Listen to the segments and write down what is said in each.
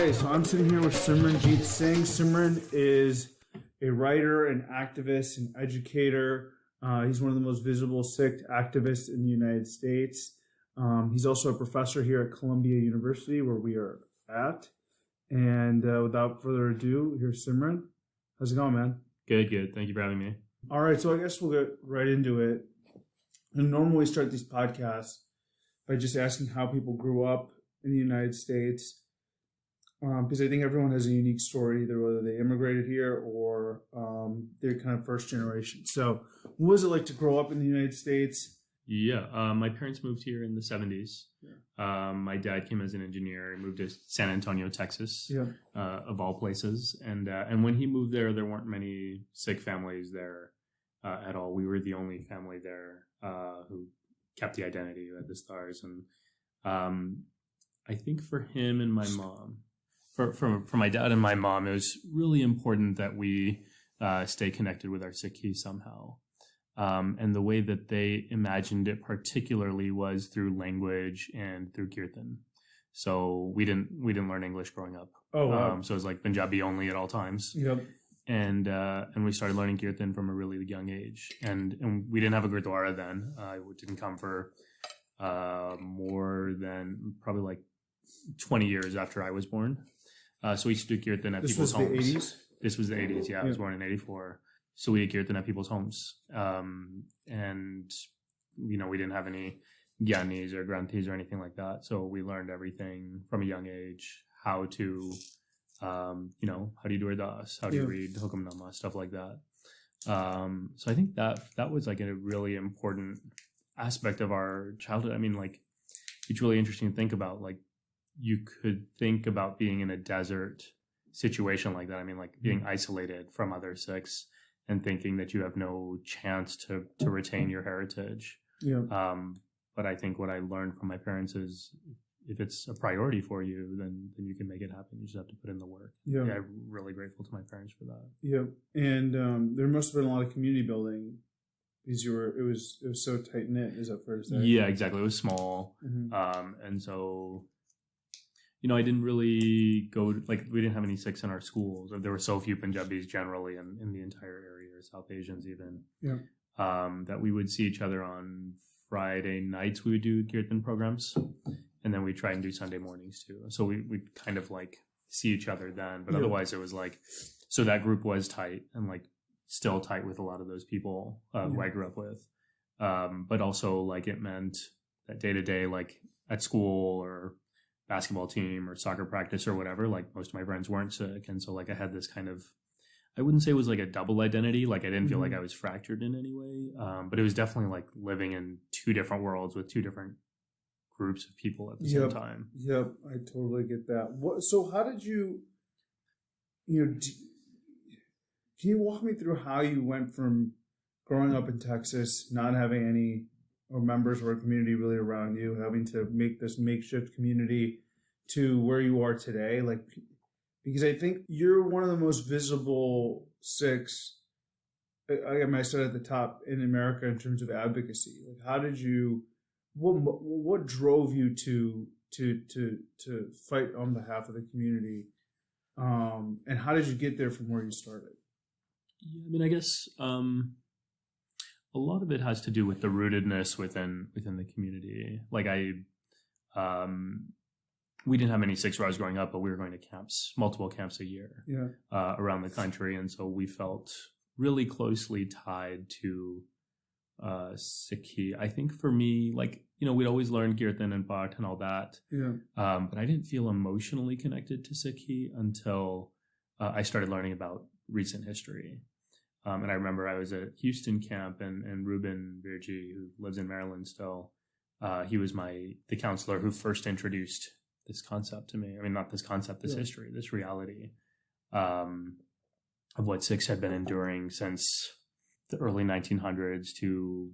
Okay, so I'm sitting here with Simran Jeet Singh. Simran is a writer, an activist, an educator. He's one of the most visible Sikh activists in the United States. He's also a professor here at Columbia University, where we are at. And without further ado, here's Simran. How's it going, man? Good. Thank you for having me. All right, so I guess we'll get right into it. And normally we start these podcasts by just asking how people grew up in the United States. Because I think everyone has a unique story, either whether they immigrated here or they're kind of first generation. So what was it like to grow up in the United States? Yeah, my parents moved here in the 70s. Yeah. My dad came as an engineer. He moved to San Antonio, Texas, of all places. And when he moved there weren't many Sikh families there at all. We were the only family there who kept the identity, who had the stars. And I think for him and my mom, for my dad and my mom, it was really important that we stay connected with our Sikhi somehow. And the way that they imagined it particularly was through language and through kirtan. So we didn't learn English growing up. Oh, wow. So it was like Punjabi only at all times. Yep. And we started learning kirtan from a really young age. And we didn't have a gurdwara then. It didn't come for more than probably like 20 years after I was born. So we used to do kirtan at people's homes. This was the 80s? This was the 80s, yeah. I was born in 84. So we did kirtan at people's homes. And, we didn't have any gyanis or granthis or anything like that. So we learned everything from a young age, how to, how do you do ardas, how do you read hukamnama, stuff like that. So I think that was like a really important aspect of our childhood. I mean, like, it's really interesting to think about, like, you could think about being in a desert situation like that. I mean, like being isolated from other Sikhs and thinking that you have no chance to retain your heritage. Yeah. But I think what I learned from my parents is if it's a priority for you, then you can make it happen. You just have to put in the work. Yeah. I'm really grateful to my parents for that. Yeah. And there must have been a lot of community building because it was so tight knit. Is that fair to say? Yeah, exactly. It was small. Mm-hmm. And so, I didn't really go, like, we didn't have any Sikhs in our schools. There were so few Punjabis generally in the entire area, or South Asians even, that we would see each other on Friday nights. We would do kirtan programs, and then we try and do Sunday mornings too. So we'd kind of like see each other then, but otherwise it was like, so that group was tight and like still tight with a lot of those people who I grew up with. But also like it meant that day to day, like at school or basketball team or soccer practice or whatever, like most of my friends weren't Sikh. And so like I had this kind of, I wouldn't say it was like a double identity. Like I didn't feel like I was fractured in any way. But it was definitely like living in two different worlds with two different groups of people at the same time. Yep. I totally get that. So how did you, can you walk me through how you went from growing up in Texas, not having any or members or a community really around you, having to make this makeshift community to where you are today? Like, because I think you're one of the most visible Sikhs, I said at the top, in America in terms of advocacy. Like, how did you, what drove you to fight on behalf of the community? And how did you get there from where you started? Yeah, I mean, I guess, a lot of it has to do with the rootedness within the community. Like we didn't have many Sikhs where I was growing up, but we were going to camps, multiple camps a year, around the country, and so we felt really closely tied to Sikhi. I think for me, like we'd always learn kirtan and path and all that, but I didn't feel emotionally connected to Sikhi until I started learning about recent history. And I remember I was at Houston camp and Ruben Virgi, who lives in Maryland still, he was the counselor who first introduced this concept to me. I mean, not this concept, this history, this reality of what Sikhs had been enduring since the early 1900s to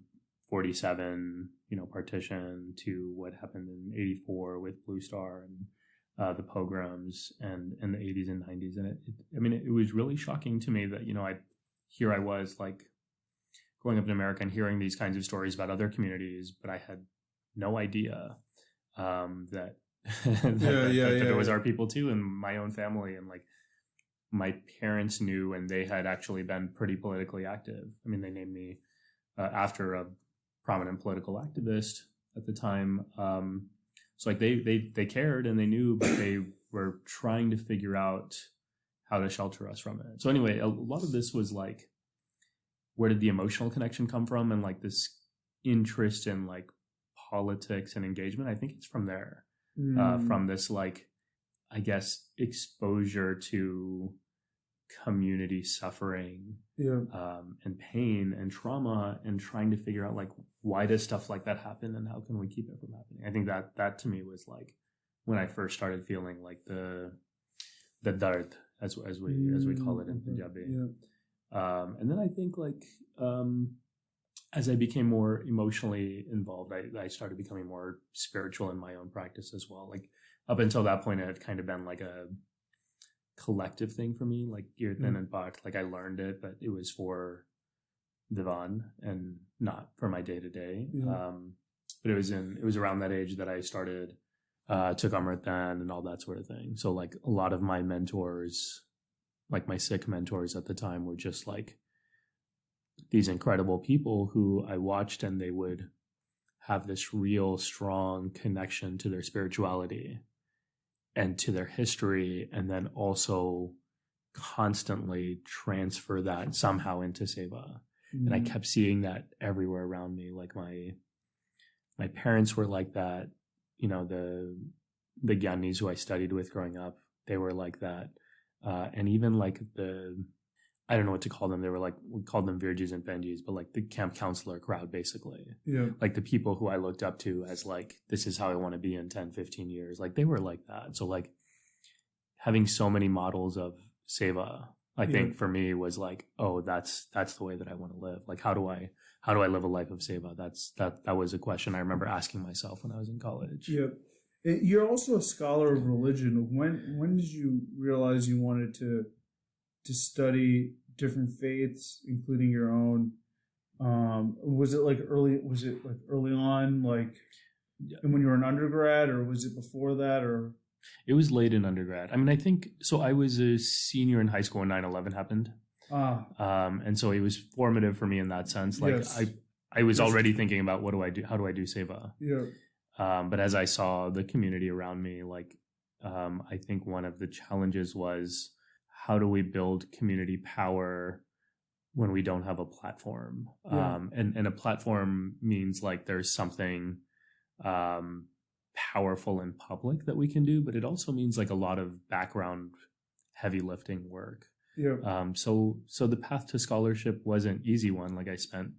47, partition, to what happened in 84 with Blue Star and the pogroms and the 80s and 90s. And it was really shocking to me that, here I was like growing up in America and hearing these kinds of stories about other communities, but I had no idea that There was our people too, and my own family, and like my parents knew, and they had actually been pretty politically active. I mean, they named me after a prominent political activist at the time. So like they cared and they knew, but they were trying to figure out how to shelter us from it. So anyway, a lot of this was like, where did the emotional connection come from? And like this interest in like politics and engagement, I think it's from there, from this, like, I guess, exposure to community suffering, and pain and trauma, and trying to figure out like, why does stuff like that happen and how can we keep it from happening? I think that to me was like when I first started feeling like the dard, as we call it in Punjabi. And then I think like as I became more emotionally involved, I started becoming more spiritual in my own practice as well. Like up until that point, it had kind of been like a collective thing for me, like Kirtan and Bhakt. Like I learned it, but it was for Divan and not for my day to day. But it was around that age that I started, took Amrit Dan and all that sort of thing. So like a lot of my mentors, like my Sikh mentors at the time, were just like these incredible people who I watched, and they would have this real strong connection to their spirituality and to their history, and then also constantly transfer that somehow into seva. And I kept seeing that everywhere around me. Like my parents were like that, you know, the Gyanis who I studied with growing up, they were like that. And even like I don't know what to call them. They were like, we called them Virjis and Benjis, but like the camp counselor crowd, basically. Like the people who I looked up to as like, this is how I want to be in 10, 15 years. Like they were like that. So like having so many models of seva, I think for me was like, oh, that's the way that I want to live. Like, how do I live a life of seva? That was a question I remember asking myself when I was in college. You're also a scholar of religion. When did you realize you wanted to study different faiths, including your own? Was it early on, like when you were an undergrad, or was it before that, or? It was late in undergrad. I mean, I think so. I was a senior in high school when 9/11 happened. And so it was formative for me in that sense. Like I was already thinking about what do I do? How do I do seva? But as I saw the community around me, like, I think one of the challenges was, how do we build community power when we don't have a platform? And a platform means like there's something powerful in public that we can do, but it also means like a lot of background heavy lifting work. So the path to scholarship wasn't easy one. Like I spent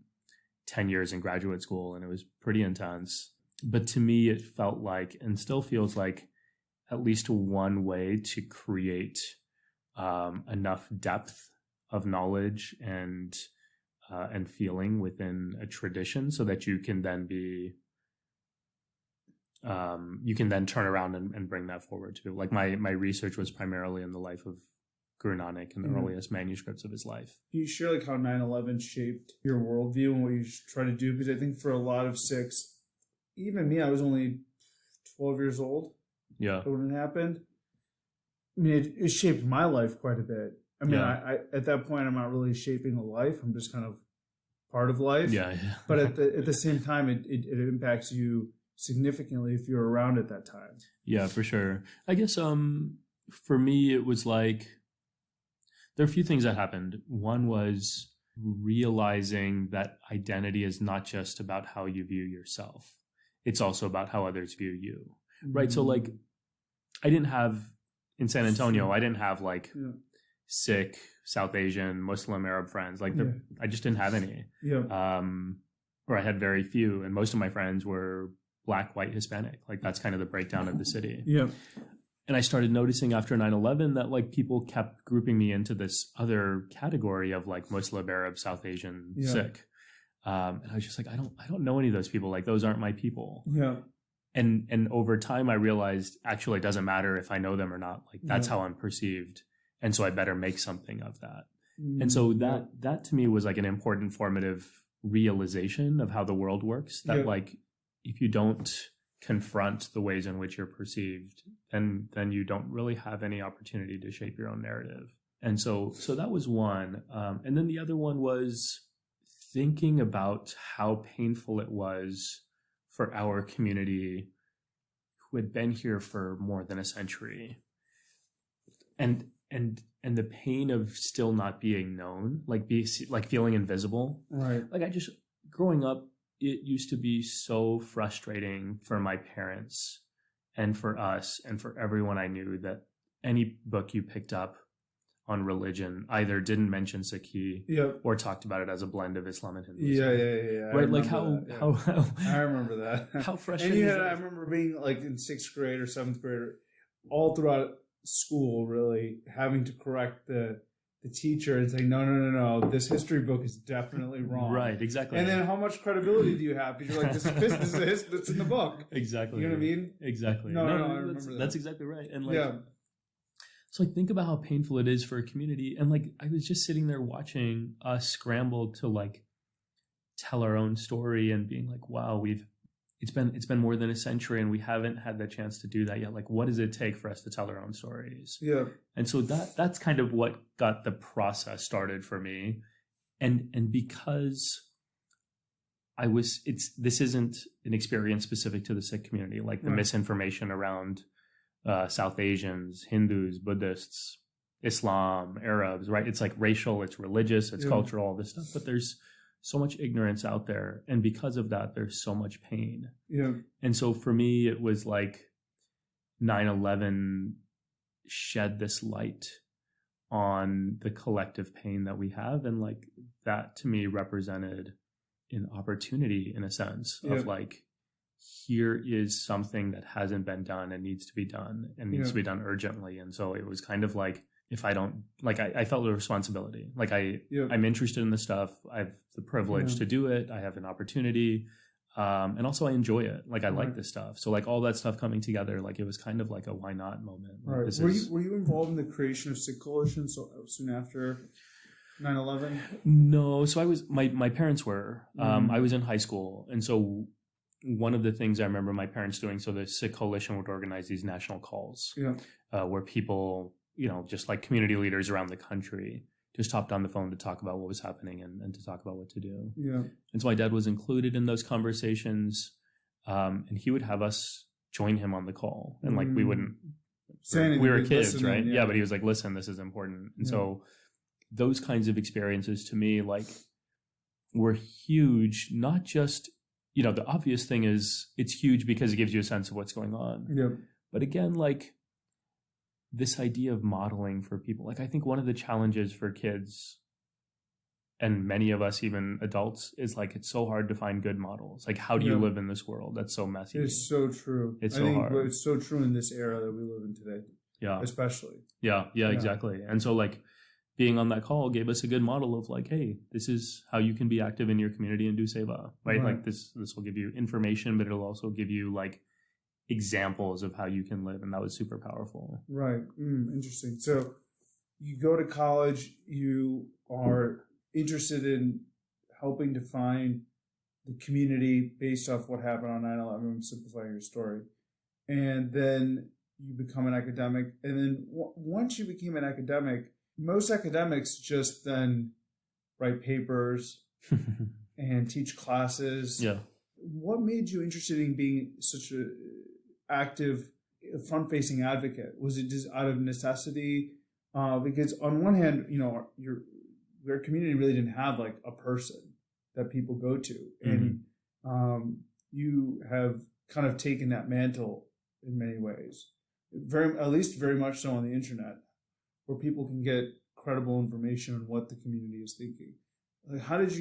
10 years in graduate school and it was pretty intense. But to me, it felt like, and still feels like, at least one way to create enough depth of knowledge and feeling within a tradition, so that you can then turn around and bring that forward too. Like my research was primarily in the life of Guru Nanak and the earliest manuscripts of his life. Can you share like how 9/11 shaped your worldview and what you try to do? Because I think for a lot of Sikhs, even me, I was only 12 years old. When it happened. I mean, it shaped my life quite a bit. I mean, I at that point, I'm not really shaping a life. I'm just kind of part of life. But at the same time, it impacts you significantly if you're around at that time. Yeah, for sure. I guess for me, it was like, there are a few things that happened. One was realizing that identity is not just about how you view yourself. It's also about how others view you. Right. So like, I didn't have, in San Antonio, I didn't have like Sikh, South Asian, Muslim, Arab friends. Like I just didn't have any. Or I had very few. And most of my friends were Black, white, Hispanic. Like that's kind of the breakdown of the city. And I started noticing after 9/11 that like people kept grouping me into this other category of like Muslim, Arab, South Asian, Sikh. And I was just like, I don't know any of those people. Like those aren't my people. And over time I realized actually it doesn't matter if I know them or not. Like that's how I'm perceived. And so I better make something of that. And so that to me was like an important formative realization of how the world works. That like, if you don't confront the ways in which you're perceived, then you don't really have any opportunity to shape your own narrative. And so that was one. And then the other one was thinking about how painful it was for our community who had been here for more than a century. And the pain of still not being known, like feeling invisible. Right. Like growing up, it used to be so frustrating for my parents and for us and for everyone I knew that any book you picked up on religion either didn't mention Sikhi or talked about it as a blend of Islam and Hinduism. Yeah. Right, like how I remember that. How frustrating. And I remember being like in 6th grade or 7th grade, all throughout school, really having to correct the teacher and say, no, this history book is definitely wrong. Right, exactly. And then how much credibility do you have? Because you're like, this is in the book. Exactly. You know what I mean? Exactly. No, I remember that. That's exactly right. And so think about how painful it is for a community. And like, I was just sitting there watching us scramble to like tell our own story and being like, wow, it's been more than a century and we haven't had the chance to do that yet. Like, what does it take for us to tell our own stories? Yeah. And so that's kind of what got the process started for me. And because this isn't an experience specific to the Sikh community, like the misinformation around South Asians, Hindus, Buddhists, Islam, Arabs, right? It's like racial, it's religious, it's cultural, all this stuff. But there's so much ignorance out there. And because of that, there's so much pain. Yeah. And so for me, it was like 9/11 shed this light on the collective pain that we have. And like that to me represented an opportunity in a sense of like, here is something that hasn't been done and needs to be done and needs to be done urgently. And so it was kind of like, if I don't, like, I felt a responsibility. Like I'm interested in this stuff. I have the privilege to do it. I have an opportunity. And also I enjoy it. Like I like this stuff. So like all that stuff coming together, like it was kind of like a why not moment. Like, right. Were you involved in the creation of Sikh Coalition soon after 9/11? No. So I was, my parents were, I was in high school. And so one of the things I remember my parents doing, so the Sikh Coalition would organize these national calls where people, just like community leaders around the country just hopped on the phone to talk about what was happening and to talk about what to do. Yeah. And so my dad was included in those conversations, and he would have us join him on the call. And like we wouldn't, we were kids, right? Yeah, but he was like, listen, this is important. And so those kinds of experiences to me, like, were huge, not just, the obvious thing is it's huge because it gives you a sense of what's going on. Yeah. But again, like this idea of modeling for people, like I think one of the challenges for kids and many of us, even adults, is like, it's so hard to find good models. Like, how do you live in this world that's so messy? It's so true. It's so hard. It's so true in this era that we live in today. Yeah. Especially. Yeah, exactly. And so like being on that call gave us a good model of like, hey, this is how you can be active in your community and do seva, right? Like this will give you information, but it'll also give you like examples of how you can live. And that was super powerful. Right. Interesting. So you go to college, you are interested in helping to find the community based off what happened on 9/11. I'm simplifying your story. And then you become an academic. And then once you became an academic, most academics just then write papers and teach classes. Yeah. What made you interested in being such an active, front-facing advocate? Was it just out of necessity? Because on one hand, your community really didn't have like a person that people go to. And you have kind of taken that mantle in many ways, at least very much so on the internet, where people can get credible information on what the community is thinking. Like, how did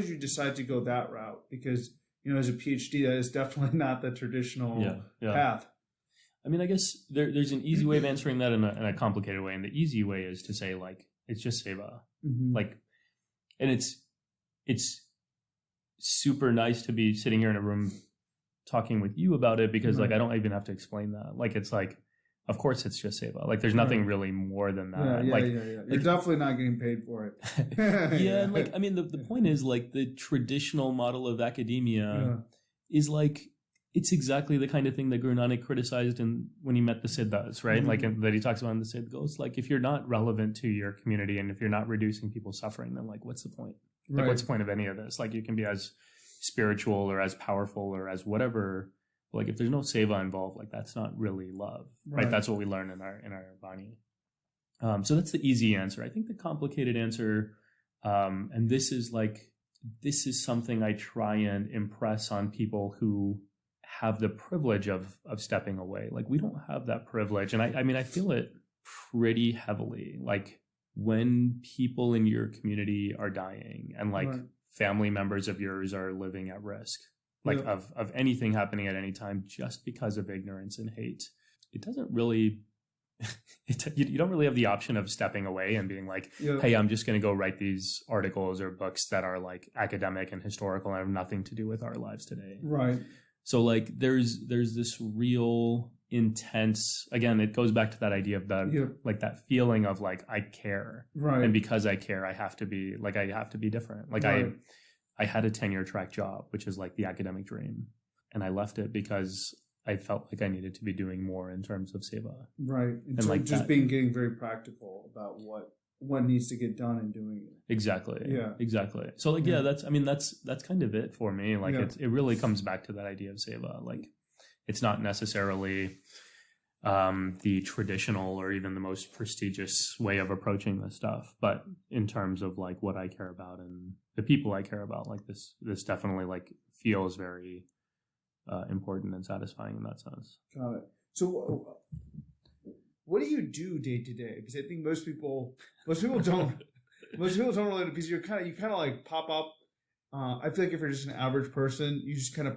you decide to go that route? Because, as a PhD, that is definitely not the traditional path. I mean, I guess there's an easy way of answering that and a complicated way. And the easy way is to say, like, it's just seva. Like, and it's super nice to be sitting here in a room talking with you about it because like, I don't even have to explain that. Like, it's like, of course it's just seva. Like, there's nothing really more than that. You're definitely not getting paid for it. And like, I mean, the point is like the traditional model of academia is like, it's exactly the kind of thing that Guru Nanak criticized when he met the Siddhas, right? Like that he talks about in the Siddha Ghosts. Like, if you're not relevant to your community and if you're not reducing people's suffering, then like, what's the point? Like, what's the point of any of this? Like, you can be as spiritual or as powerful or as whatever. Like, if there's no seva involved, like, that's not really love, right? That's what we learn in our Vani. So that's the easy answer. I think the complicated answer, and this is something I try and impress on people who have the privilege of stepping away. Like, we don't have that privilege. And I mean, I feel it pretty heavily. Like, when people in your community are dying and like family members of yours are living at risk, like of anything happening at any time just because of ignorance and hate, it doesn't really, you don't really have the option of stepping away and being like, hey, I'm just going to go write these articles or books that are like academic and historical and have nothing to do with our lives today. Right. So like there's this real intense, again, it goes back to that idea of the like that feeling of like, I care. Right. And because I care, I have to be different. Like I had a tenure track job, which is like the academic dream. And I left it because I felt like I needed to be doing more in terms of seva. Right. And so like just getting very practical about what needs to get done and doing it. Exactly. Yeah. Exactly. So like, that's kind of it for me. Like it really comes back to that idea of seva. Like, it's not necessarily the traditional or even the most prestigious way of approaching this stuff, but in terms of like what I care about and the people I care about, like this definitely like feels very important and satisfying in that sense. Got it. So what do you do day to day? Because I think most people don't really, because you kind of like pop up. I feel like if you're just an average person, you just kind of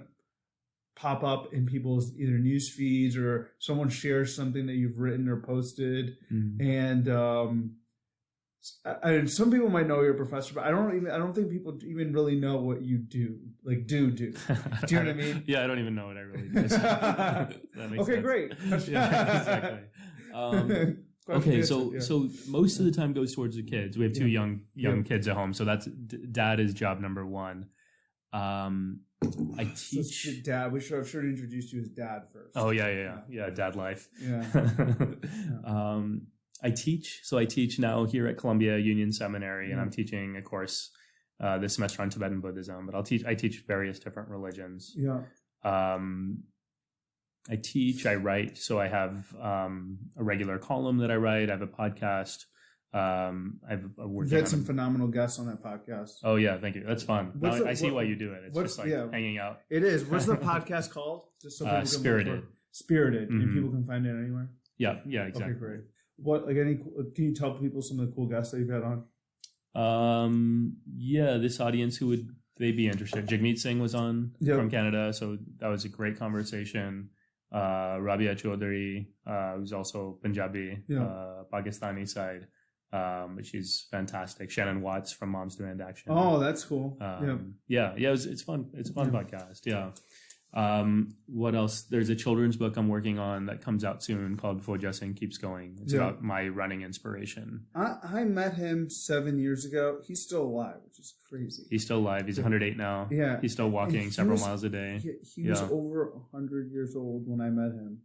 pop up in people's either news feeds or someone shares something that you've written or posted. And some people might know you're a professor, but I don't think people even really know what you do. Like do. Do you know what I mean? Yeah, I don't even know what I really do. Okay, sense. Great. Yeah, exactly. Okay, so most of the time goes towards the kids. We have two young kids at home, so that's dad is job number one. I teach. So dad. We should have introduced you as dad first. Oh yeah. Dad life. Yeah. I teach. So I teach now here at Columbia Union Seminary, and I'm teaching a course this semester on Tibetan Buddhism. But I teach various different religions. Yeah. I teach. I write. So I have a regular column that I write. I have a podcast. You've had some phenomenal guests on that podcast. Oh yeah, thank you. That's fun. I see why you do it. It's just like hanging out. It is. What's the podcast called? Just so Spirited. Spirited, and people can find it anywhere. Yeah, exactly. Okay, great. Can you tell people some of the cool guests that you've had on? This audience, who would they be interested? Jagmeet Singh was on from Canada, so that was a great conversation. Rabia Chaudhary, who's also Punjabi, Pakistani side. But she's fantastic. Shannon Watts from Moms Demand Action. Oh, that's cool. It's fun. It's a fun podcast. Yeah. What else? There's a children's book I'm working on that comes out soon called Fauja Singh Keeps Going. It's about my running inspiration. I met him 7 years ago. He's still alive, which is crazy. He's still alive. He's 108 now. Yeah. He's still walking several miles a day. He was over 100 years old when I met him.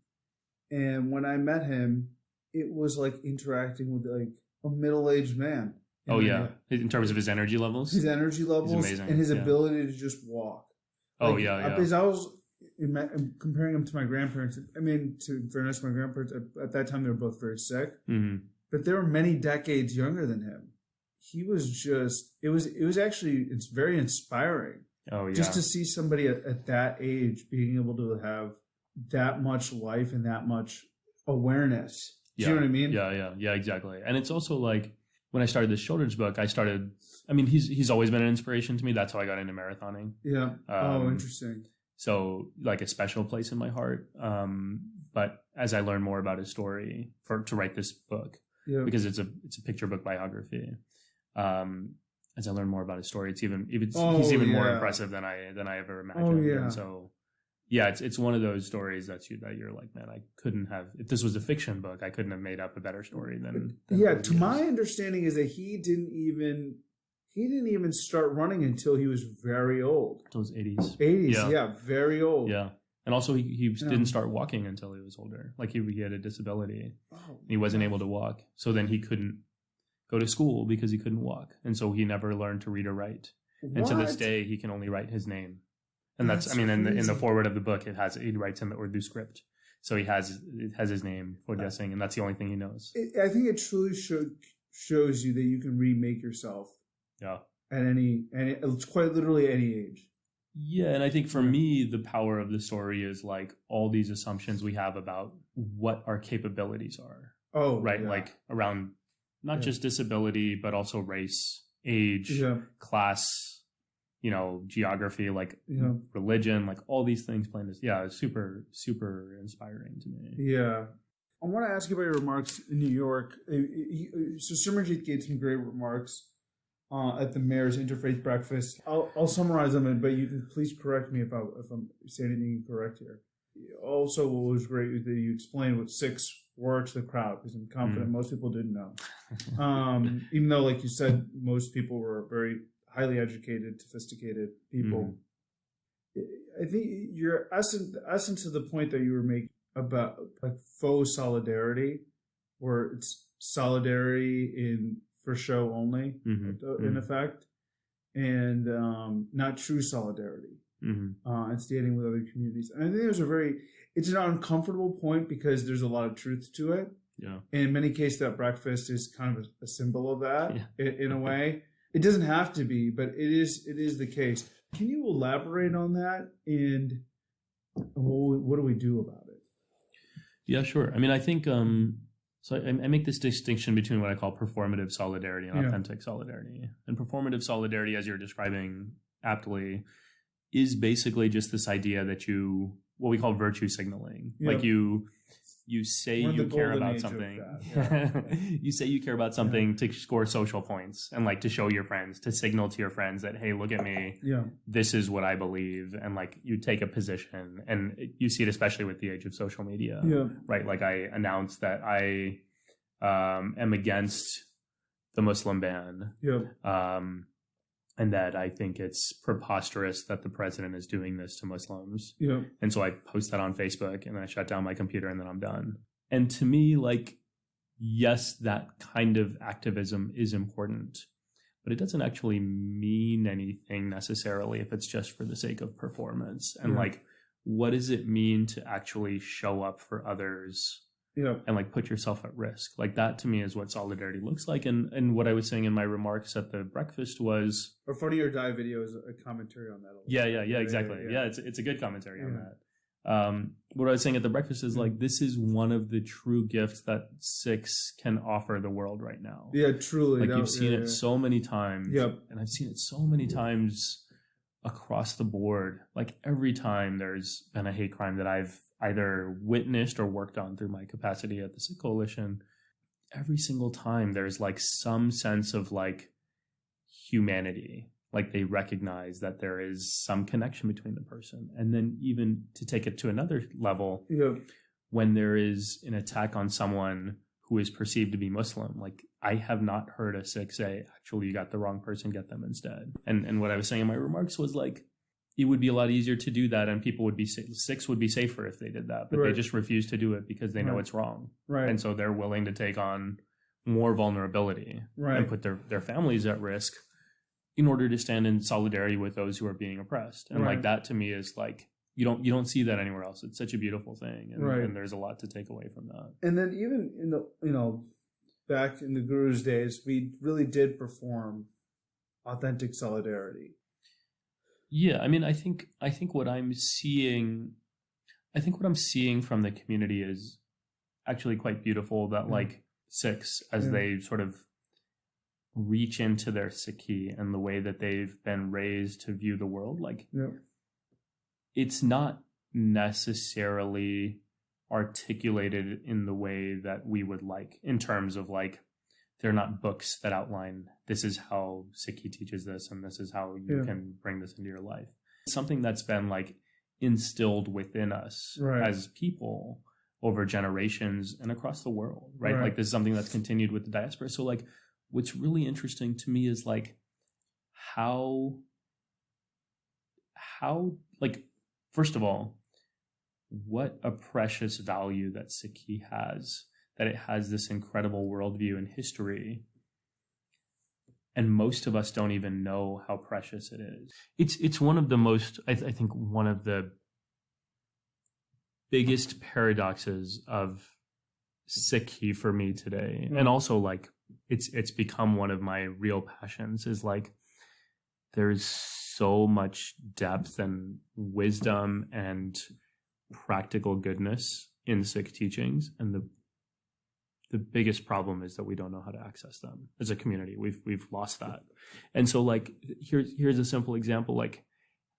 And when I met him, it was like interacting with like a middle-aged man. In terms of his energy levels? His energy levels amazing. And his ability to just walk. Because I was comparing him to my grandparents. I mean, to fairness, my grandparents, at that time, they were both very sick. Mm-hmm. But they were many decades younger than him. He was just, it's very inspiring. Oh, yeah. Just to see somebody at that age being able to have that much life and that much awareness. Do you know what I mean? Yeah, exactly. And it's also like, when I started this children's book, he's always been an inspiration to me. That's how I got into marathoning. Yeah. Interesting. So like a special place in my heart. But as I learn more about his story to write this book, because it's a picture book biography. As I learn more about his story, he's even more impressive than I ever imagined. Oh, yeah. And so it's one of those stories that you're like, man, I couldn't have, if this was a fiction book, I couldn't have made up a better story than to my understanding is that he didn't even start running until he was very old. Until his 80s. 80s, very old. Yeah. And also he didn't start walking until he was older. Like he had a disability. He wasn't able to walk. So then he couldn't go to school because he couldn't walk. And so he never learned to read or write. What? And to this day, he can only write his name. And that's in the foreword of the book, he writes in the Urdu script. So it has his name, Fauja Singh, and that's the only thing he knows. I think it truly shows you that you can remake yourself. Yeah. At it's quite literally any age. Yeah, and I think for me, the power of the story is like all these assumptions we have about what our capabilities are. Oh, right. Yeah. Like around not just disability, but also race, age, class, geography, like religion, like all these things playing this. Yeah, it's super, super inspiring to me. Yeah. I want to ask you about your remarks in New York. So Simran Jeet gave some great remarks at the mayor's interfaith breakfast. I'll summarize them, but you can please correct me if I'm saying anything incorrect here. Also, what was great is that you explained what Sikhs were to the crowd, because I'm confident most people didn't know. Even though, like you said, most people were very highly educated, sophisticated people. I think your essence of the point that you were making about like faux solidarity, where it's solidarity for show only, in effect, and not true solidarity. And standing with other communities. And I think it's an uncomfortable point because there's a lot of truth to it. Yeah. And in many cases, that breakfast is kind of a symbol of that in a way. It doesn't have to be, but it is the case. Can you elaborate on that? And what do we do about it? Yeah, sure. I mean, I think, so I make this distinction between what I call performative solidarity and authentic solidarity. And performative solidarity, as you're describing aptly, is basically just this idea that what we call virtue signaling. Like you say you care about something. You say you care about something to score social points and like to show your friends, to signal to your friends that, hey, look at me. This is what I believe. And like you take a position, and you see it especially with the age of social media, right? Like I announced that I am against the Muslim ban. And that I think it's preposterous that the president is doing this to Muslims. And so I post that on Facebook, and then I shut down my computer, and then I'm done. And to me, like, yes, that kind of activism is important, but it doesn't actually mean anything necessarily if it's just for the sake of performance. And like, what does it mean to actually show up for others? And like put yourself at risk? Like that to me is what solidarity looks like. And what I was saying in my remarks at the breakfast was, or Funny or Die video is a commentary on that. Yeah, exactly. Yeah, it's a good commentary on that. What I was saying at the breakfast is like, this is one of the true gifts that Sikhs can offer the world right now. Yeah, truly. Like you've seen it so many times. And I've seen it so many times across the board. Like every time there's been a hate crime that I've either witnessed or worked on through my capacity at the Sikh Coalition, every single time there's like some sense of like humanity. Like they recognize that there is some connection between the person. And then even to take it to another level, when there is an attack on someone who is perceived to be Muslim, like I have not heard a Sikh say, actually, you got the wrong person, get them instead. And what I was saying in my remarks was like, it would be a lot easier to do that, and Sikhs would be safer if they did that, but they just refuse to do it because they know it's wrong. And so they're willing to take on more vulnerability and put their families at risk in order to stand in solidarity with those who are being oppressed. And like that to me is like, you don't see that anywhere else. It's such a beautiful thing. And there's a lot to take away from that. And then even in the, back in the Guru's days, we really did perform authentic solidarity. Yeah, I mean, I think what I'm seeing from the community is actually quite beautiful. That like Sikhs, as they sort of reach into their Sikhi and the way that they've been raised to view the world, like it's not necessarily articulated in the way that we would like, in terms of like, they're not books that outline this is how Sikhi teaches this and this is how you can bring this into your life. It's something that's been like instilled within us as people over generations and across the world, right? Like this is something that's continued with the diaspora. So like what's really interesting to me is like how like, first of all, what a precious value that Sikhi has, that it has this incredible worldview and history. And most of us don't even know how precious it is. It's one of the most, I think one of the biggest paradoxes of Sikhi for me today. And also like, it's become one of my real passions, is like, there's so much depth and wisdom and practical goodness in Sikh teachings, and the biggest problem is that we don't know how to access them as a community. We've lost that. And so like here's a simple example, like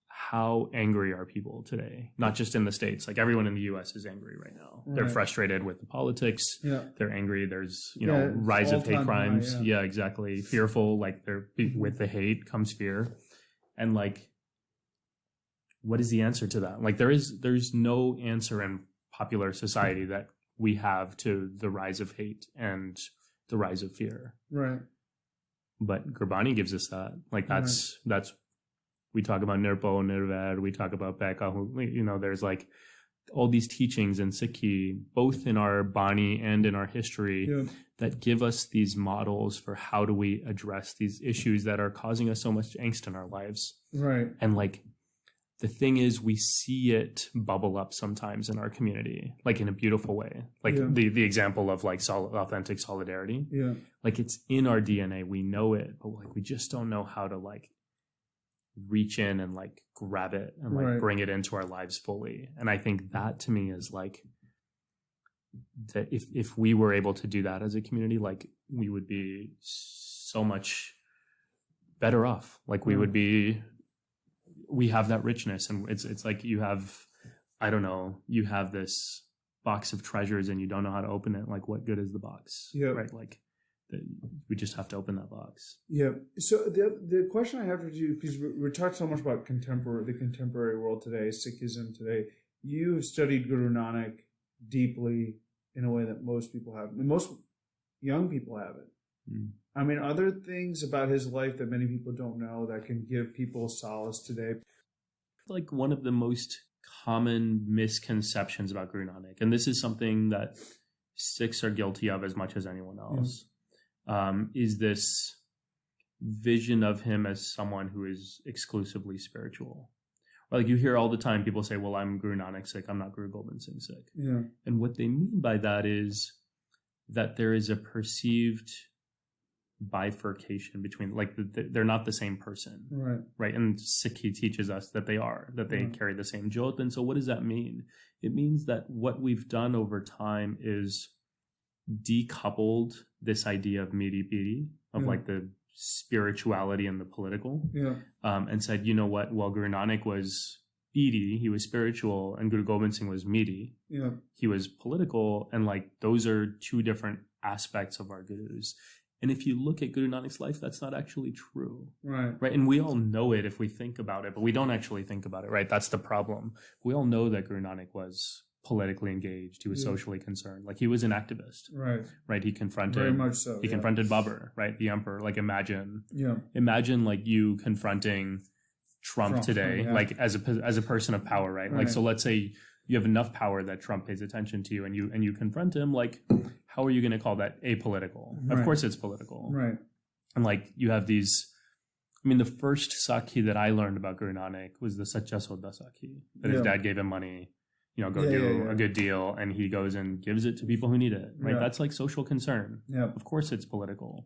how angry are people today? Not just in the States, like everyone in the US is angry right now. Right. They're frustrated with the politics. Yeah. They're angry. There's, rise of hate crimes. Yeah, exactly. Fearful, like they're with the hate comes fear. And like, what is the answer to that? Like there's no answer in popular society that we have to the rise of hate and the rise of fear. Right. But Gurbani gives us that. Like that's we talk about Nirpo, Nirvair, we talk about Peka, there's like all these teachings in Sikhi, both in our Bani and in our history, that give us these models for how do we address these issues that are causing us so much angst in our lives. Right. And like, the thing is, we see it bubble up sometimes in our community, like in a beautiful way. Like the example of like authentic solidarity. Yeah. Like it's in our DNA. We know it, but like we just don't know how to like reach in and like grab it and like bring it into our lives fully. And I think that to me is like that if we were able to do that as a community, like we would be so much better off. Like we have that richness, and it's like you have this box of treasures and you don't know how to open it. Like what good is the box? Yeah. Right. Like we just have to open that box. Yeah. So the question I have for you, because we're talking so much about the contemporary world today, Sikhism today. You've studied Guru Nanak deeply in a way that most people haven't. And most young people haven't. Mm. I mean, are there things about his life that many people don't know that can give people solace today? Like one of the most common misconceptions about Guru Nanak, and this is something that Sikhs are guilty of as much as anyone else, is this vision of him as someone who is exclusively spiritual. Like you hear all the time people say, well, I'm Guru Nanak Sikh, I'm not Guru Gobind Singh Sikh. Yeah. And what they mean by that is that there is a perceived bifurcation between, like they're not the same person. Right. And Sikhi teaches us that they carry the same jyot. And so what does that mean? It means that what we've done over time is decoupled this idea of miri piri, of like the spirituality and the political, and said, you know what, well, Guru Nanak was piri, he was spiritual, and Guru Gobind Singh was miri, he was political, and like those are two different aspects of our gurus. And if you look at Guru Nanak's life, that's not actually true. Right. And we all know it if we think about it, but we don't actually think about it, right? That's the problem. We all know that Guru Nanak was politically engaged. He was socially concerned. Like he was an activist. Right. He confronted, very much so. He confronted Babur, right? The emperor. Like imagine like you confronting Trump today, like as a person of power, right? Like, so let's say you have enough power that Trump pays attention to you and you confront him, like, how are you going to call that apolitical? Of course it's political. Right. And like you have these, I mean, the first Sakhi that I learned about Guru Nanak was the Sacha Soda Sakhi, that his dad gave him money, go do a good deal, and he goes and gives it to people who need it. Right. That's like social concern. Yeah. Of course it's political.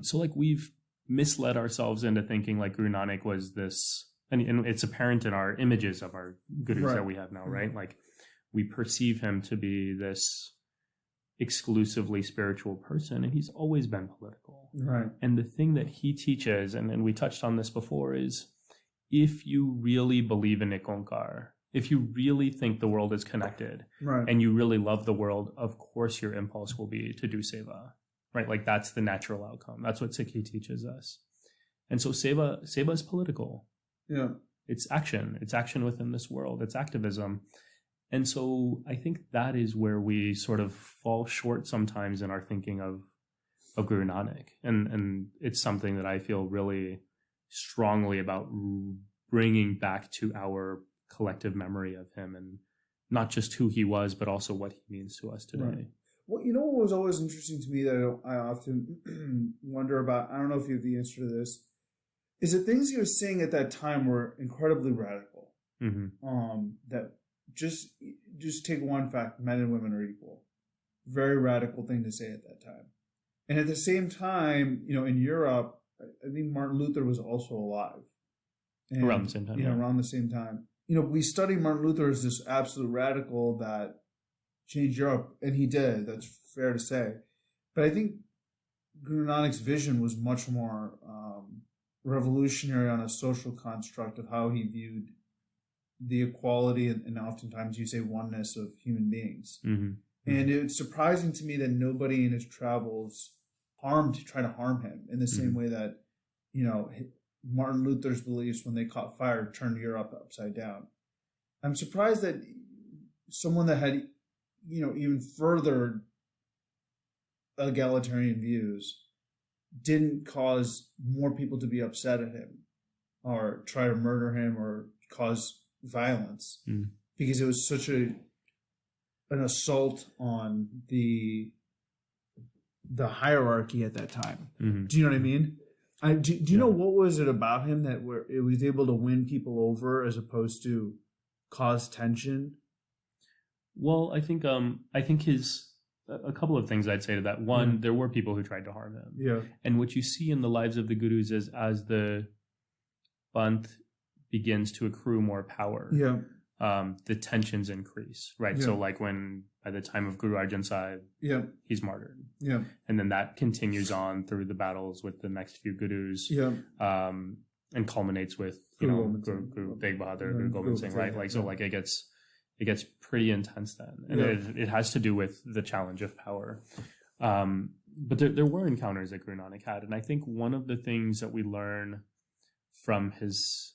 So like we've misled ourselves into thinking like Guru Nanak was this, and it's apparent in our images of our gurus that we have now, right? Like we perceive him to be this exclusively spiritual person, and he's always been political. Right. And the thing that he teaches, and we touched on this before, is if you really believe in Nikonkar, if you really think the world is connected, and you really love the world, of course your impulse will be to do seva, right? Like that's the natural outcome. That's what Sikhi teaches us. And so seva is political. Yeah. It's action within this world. It's activism. And so I think that is where we sort of fall short sometimes in our thinking of Guru Nanak. And it's something that I feel really strongly about bringing back to our collective memory of him, and not just who he was, but also what he means to us today. Right. Well, what was always interesting to me that I often wonder about, I don't know if you have the answer to this, is that things he was saying at that time were incredibly radical. That just take one fact, men and women are equal. Very radical thing to say at that time. And at the same time, in Europe, I think Martin Luther was also alive. And, around the same time. Around the same time. We study Martin Luther as this absolute radical that changed Europe, and he did. That's fair to say. But I think Guru Nanak's vision was much more revolutionary on a social construct of how he viewed the equality and oftentimes you say oneness of human beings. And it's surprising to me that nobody in his travels tried to harm him in the same way that, Martin Luther's beliefs when they caught fire turned Europe upside down. I'm surprised that someone that had, even further egalitarian views didn't cause more people to be upset at him or try to murder him or cause violence because it was such an assault on the hierarchy at that time. Do you know what I mean? Do you know what was it about him that it was able to win people over as opposed to cause tension? Well, I think a couple of things I'd say to that. One, there were people who tried to harm him. Yeah. And what you see in the lives of the gurus is as the Panth begins to accrue more power, the tensions increase, right? So like when by the time of Guru Arjan Sahib, he's martyred. And then that continues on through the battles with the next few gurus. And culminates with, Guru Tegh Bahadur, Guru Gobind Singh, right? Like, so like it gets pretty intense then. And it has to do with the challenge of power. But there were encounters that Guru Nanak had. And I think one of the things that we learn from his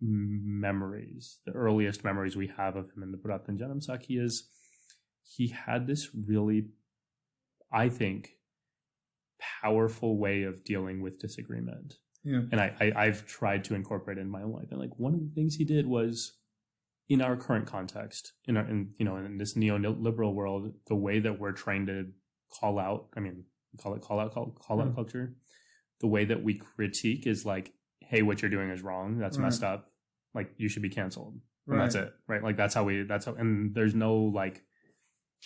memories, the earliest memories we have of him in the Puratan Janam Sakhi, is he had this really, I think, powerful way of dealing with disagreement. And I've tried to incorporate it in my own life. And like one of the things he did was, in our current context, in this neoliberal world, the way that we're trained to call out culture, the way that we critique is like, hey, what you're doing is wrong. That's messed up. Like you should be canceled. And that's it. Right. Like and there's no like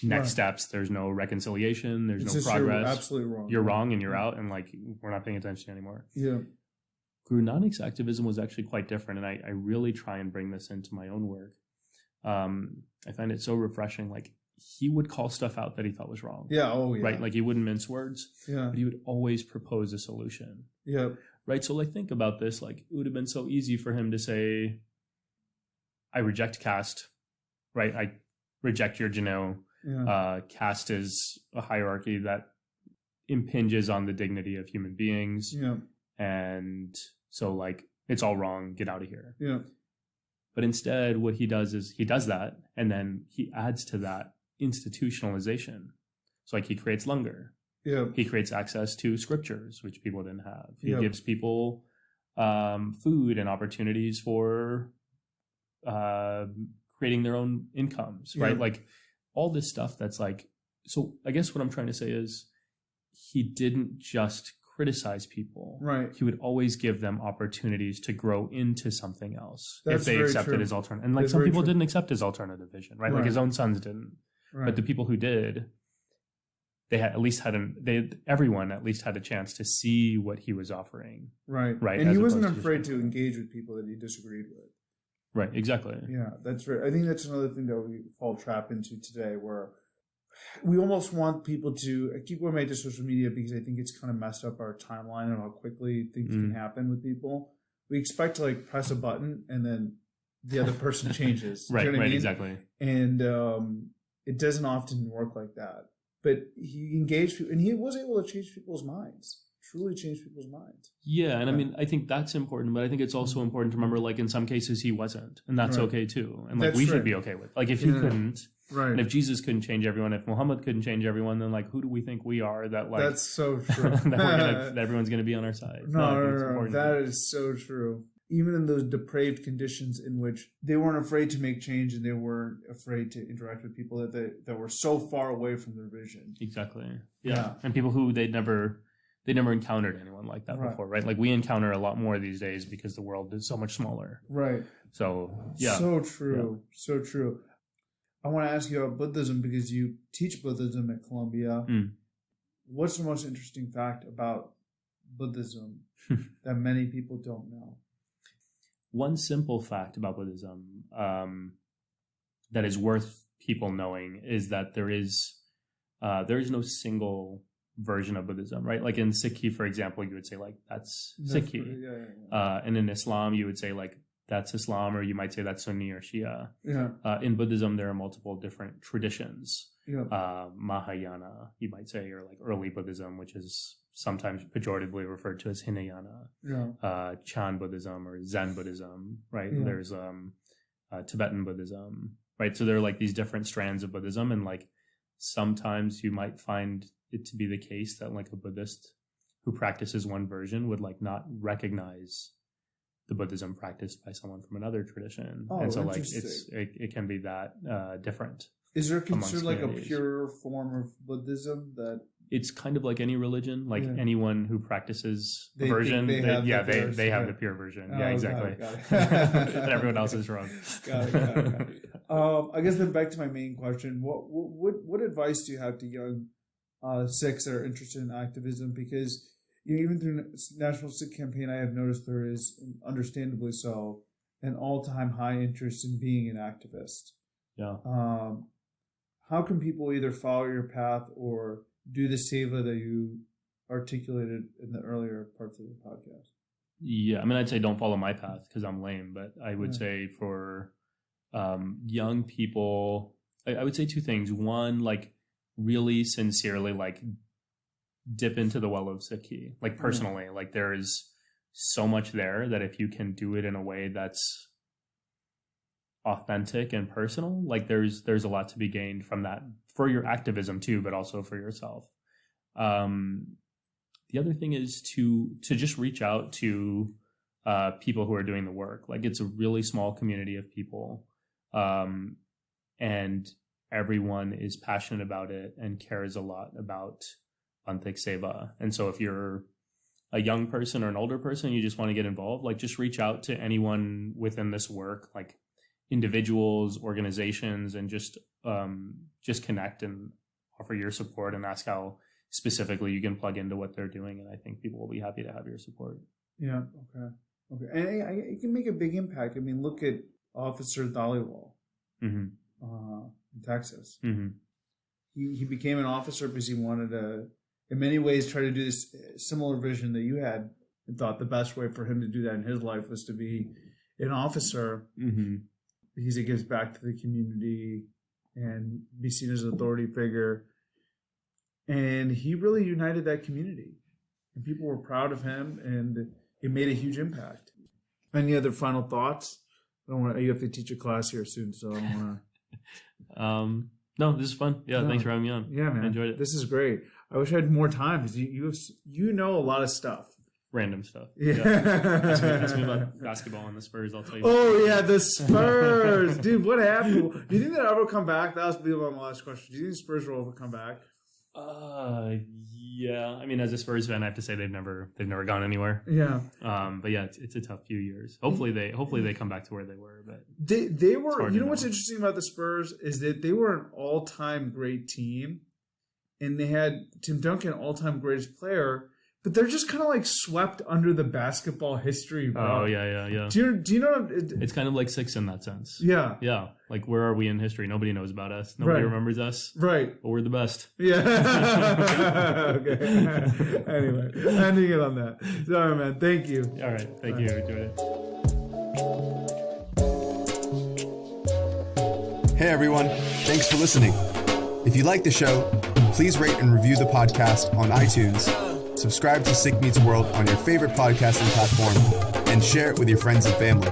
next steps. There's no reconciliation. There's no progress. You're absolutely wrong. You're wrong and you're out. And like, we're not paying attention anymore. Guru Nanak's activism was actually quite different. And I really try and bring this into my own work. I find it so refreshing. Like he would call stuff out that he thought was wrong. Right. Like he wouldn't mince words. But he would always propose a solution. Right. So like think about this. Like it would have been so easy for him to say, I reject caste. Right. I reject your Janot. Caste is a hierarchy that impinges on the dignity of human beings. And so like, it's all wrong. Get out of here. But instead what he does is he does that. And then he adds to that institutionalization. So like he creates langar. He creates access to scriptures, which people didn't have. He gives people food and opportunities for creating their own incomes, right? Like all this stuff that's like, so I guess what I'm trying to say is he didn't just criticize people. He would always give them opportunities to grow into something else if they accepted his alternative. And like some people didn't accept his alternative vision, right? Like his own sons didn't. But the people who did, everyone at least had a chance to see what he was offering. Right. And he wasn't afraid to engage with people that he disagreed with. Right. Exactly. Yeah, that's right. I think that's another thing that we fall trap into today, where we almost want people to, I keep going back to social media because I think it's kind of messed up our timeline and how quickly things can happen with people. We expect to like press a button and then the other person changes. Right. You know what I mean? Exactly. And it doesn't often work like that. But he engaged people, and he was able to change people's minds, truly change people's minds. Yeah, and I mean, I think that's important, but I think it's also important to remember, like, in some cases he wasn't, and that's okay too. And like, we should be okay with. Like, if he couldn't, and if Jesus couldn't change everyone, if Muhammad couldn't change everyone, then like, who do we think we are that like? That's so true. that everyone's going to be on our side. No, that is so true. even in those depraved conditions in which they weren't afraid to make change and they weren't afraid to interact with people that were so far away from their vision. Exactly. Yeah. And people who they never encountered anyone like that before, right? Like we encounter a lot more these days because the world is so much smaller. Right. So, yeah. So true. Yeah. So true. I want to ask you about Buddhism because you teach Buddhism at Columbia. What's the most interesting fact about Buddhism that many people don't know? One simple fact about Buddhism that is worth people knowing is that there is no single version of Buddhism, right? Like in Sikhi, for example, you would say like that's Sikhi. And in Islam, you would say like that's Islam, or you might say that's Sunni or Shia. In Buddhism, there are multiple different traditions. Mahayana, you might say, or like early Buddhism, which is sometimes pejoratively referred to as Hinayana. Chan Buddhism or Zen Buddhism, right? There's Tibetan Buddhism, right? So there are like these different strands of Buddhism, and like sometimes you might find it to be the case that like a Buddhist who practices one version would like not recognize the Buddhism practiced by someone from another tradition. And so like it can be that different. Is there considered like a pure form of Buddhism that it's kind of like any religion, like anyone who practices the version, they have the pure version. Yeah, exactly. Got it. And everyone else is wrong. Got it. I guess then back to my main question: what advice do you have to young Sikhs that are interested in activism? Because even through National Sikh Campaign, I have noticed there is, understandably so, an all-time high interest in being an activist. Yeah. How can people either follow your path or do the seva that you articulated in the earlier parts of the podcast? Yeah, I mean, I'd say don't follow my path because I'm lame, but I would say for young people, I would say two things. One, like really sincerely, like dip into the well of Sikhi, like personally, like there is so much there that if you can do it in a way that's authentic and personal, like there's a lot to be gained from that for your activism too, but also for yourself. The other thing is to just reach out to people who are doing the work. Like it's a really small community of people, and everyone is passionate about it and cares a lot about Antik Seva. And so if you're a young person or an older person, you just want to get involved, like just reach out to anyone within this work, like individuals, organizations, and just connect and offer your support and ask how specifically you can plug into what they're doing. And I think people will be happy to have your support. Yeah. Okay. And it can make a big impact. I mean, look at Officer Dhaliwal in Texas. He became an officer because he wanted to, in many ways, try to do this similar vision that you had, and thought the best way for him to do that in his life was to be an officer. Because it gives back to the community and be seen as an authority figure. And he really united that community. And people were proud of him, and it made a huge impact. Any other final thoughts? You have to teach a class here soon, so I don't want to... No, this is fun. Yeah, thanks for having me on. Yeah, man. I enjoyed it. This is great. I wish I had more time because you know a lot of stuff. Random stuff. Yeah. Ask me about basketball and the Spurs. I'll tell you. Oh yeah, the Spurs, dude. What happened? Do you think that ever will come back? That was my last question. Do you think the Spurs will ever come back? Yeah. I mean, as a Spurs fan, I have to say they've never gone anywhere. Yeah. But yeah, it's a tough few years. Hopefully they come back to where they were. But they were. You know what's interesting about the Spurs is that they were an all-time great team, and they had Tim Duncan, all-time greatest player. But they're just kind of like swept under the basketball history. Bro. Oh yeah. Do you know? It's kind of like Six in that sense. Yeah. Like where are we in history? Nobody knows about us. Nobody remembers us. Right. But we're the best. Yeah. Okay. Anyway, ending it on that. Sorry, man. Thank you. All right. Thank you. Enjoyed it. Hey everyone. Thanks for listening. If you like the show, please rate and review the podcast on iTunes. Subscribe to Sikh Meets World on your favorite podcasting platform and share it with your friends and family.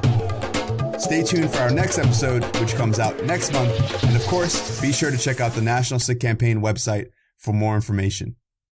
Stay tuned for our next episode, which comes out next month. And of course, be sure to check out the National Sikh Campaign website for more information.